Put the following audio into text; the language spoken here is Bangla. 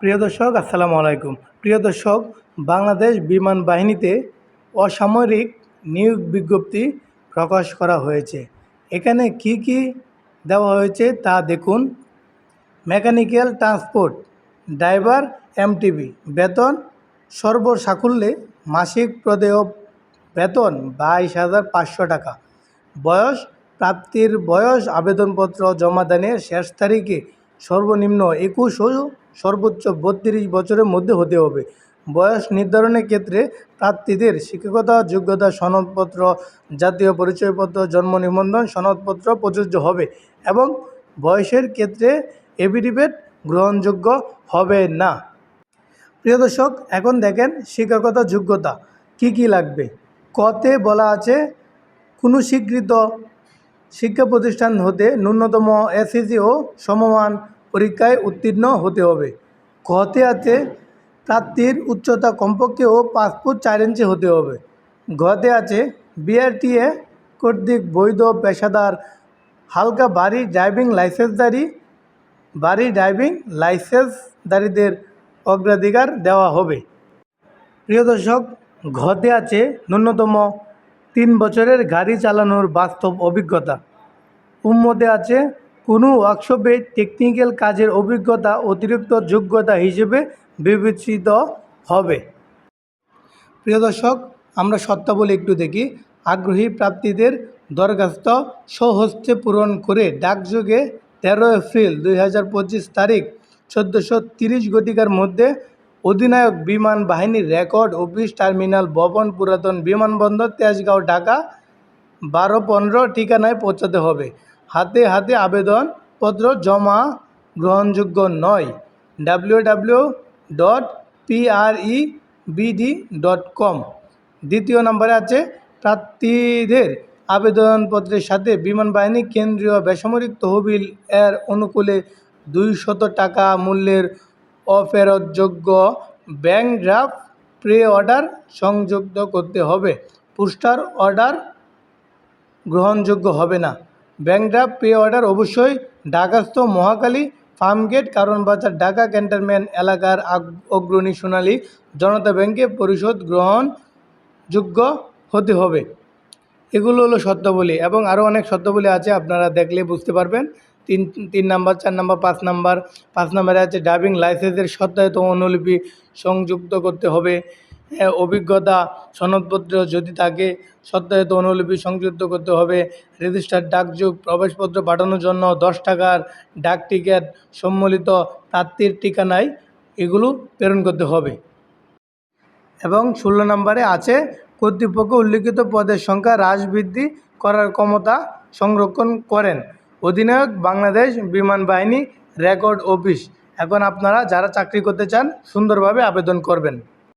প্রিয় দর্শক, আসসালামু আলাইকুম। প্রিয় দর্শক, বাংলাদেশ বিমান বাহিনীতে অসামরিক নিয়োগ বিজ্ঞপ্তি প্রকাশ করা হয়েছে। এখানে কি কি দেওয়া হয়েছে তা দেখুন। মেকানিক্যাল ট্রান্সপোর্ট ড্রাইভার এমটিবি, বেতন সর্বসাকুল্যে মাসিক প্রদেয় বেতন 22,500 টাকা। বয়স, প্রাপ্তির বয়স আবেদনপত্র জমাদানের শেষ তারিখে সর্বনিম্ন 21 ও সর্বোচ্চ 32 বছরের মধ্যে হতে হবে। বয়স নির্ধারণের ক্ষেত্রে প্রার্থীদের শিক্ষকতা যোগ্যতা সনদপত্র, জাতীয় পরিচয়পত্র, জন্ম নিবন্ধন সনদপত্র প্রযোজ্য হবে এবং বয়সের ক্ষেত্রে এফিডেভিট গ্রহণযোগ্য হবে না। প্রিয় দর্শক, এখন দেখেন শিক্ষকতা যোগ্যতা কি কি লাগবে। কতে বলা আছে কোনো স্বীকৃত শিক্ষা প্রতিষ্ঠান হতে ন্যূনতম এসএসসি ও সমমান পরীক্ষায় উত্তীর্ণ হতে হবে। ঘতে আছে প্রার্থীর উচ্চতা কমপক্ষে 5 ফুট 4 ইঞ্চি হতে হবে। ঘতে আছে বিআরটিএ কর্তৃক বৈধ পেশাদার হালকা ভারী ড্রাইভিং লাইসেন্সধারীদের অগ্রাধিকার দেওয়া হবে। প্রিয় দর্শক, ঘতে আছে ন্যূনতম 3 বছরের গাড়ি চালানোর বাস্তব অভিজ্ঞতা। মধ্যে আছে কোনো ওয়ার্কশপে টেকনিক্যাল কাজের অভিজ্ঞতা অতিরিক্ত যোগ্যতা হিসেবে বিবেচিত হবে। প্রিয় দর্শক, আমরা শর্তাবলী একটু দেখি। আগ্রহী প্রার্থীদের দরখাস্ত স্বহস্তে পূরণ করে ডাকযোগে 13 এপ্রিল 2025 তারিখ 14:30 ঘটিকার মধ্যে অধিনায়ক বিমান বাহিনীর রেকর্ড অফিস, টার্মিনাল ভবন, পুরাতন বিমানবন্দর, তেজগাঁও, ঢাকা 12-15 ঠিকানায় পৌঁছাতে হবে। হাতে হাতে আবেদনপত্র জমা গ্রহণযোগ্য নয়। www.prebd.com। দ্বিতীয় নম্বরে আছে প্রার্থীদের আবেদনপত্রের সাথে বিমান বাহিনী কেন্দ্রীয় বেসামরিক তহবিল এর অনুকূলে 200 টাকা মূল্যের অফেরতযোগ্য ব্যাংক ড্রাফট প্রি অর্ডার সংযুক্ত করতে হবে। পোস্টার অর্ডার গ্রহণযোগ্য হবে না। ব্যাংক ড্রাফট প্রি অর্ডার অবশ্যই ঢাকাস্থ মহাখালী ফার্মগেট, কারণ বাজার, ঢাকা ক্যান্টনমেন্ট এলাকার অগ্রণী সোনালী জনতা ব্যাংকে পরিশোধ গ্রহণযোগ্য হতে হবে। এগুলো হলো শর্তাবলী এবং আরও অনেক শর্তাবলী আছে, আপনারা দেখলে বুঝতে পারবেন। 3 নাম্বার, 4 নাম্বার, 5 নাম্বারে আছে ড্রাইভিং লাইসেন্সের সত্যায়িত অনুলিপি সংযুক্ত করতে হবে। অভিজ্ঞতা সনদপত্র যদি থাকে সত্যায়িত অনুলিপি সংযুক্ত করতে হবে। রেজিস্টার্ড ডাকযোগ প্রবেশপত্র পাঠানোর জন্য 10 টাকার ডাক টিকিট সম্মিলিত প্রার্থীর ঠিকানায় এগুলো প্রেরণ করতে হবে। এবং 16 নম্বরে আছে কর্তৃপক্ষ উল্লিখিত পদের সংখ্যা হ্রাস বৃদ্ধি করার ক্ষমতা সংরক্ষণ করেন। অধিনায়ক বাংলাদেশ বিমান বাহিনী রেকর্ড অফিস। এখন আপনারা যারা চাকরি করতে চান সুন্দরভাবে আবেদন করবেন।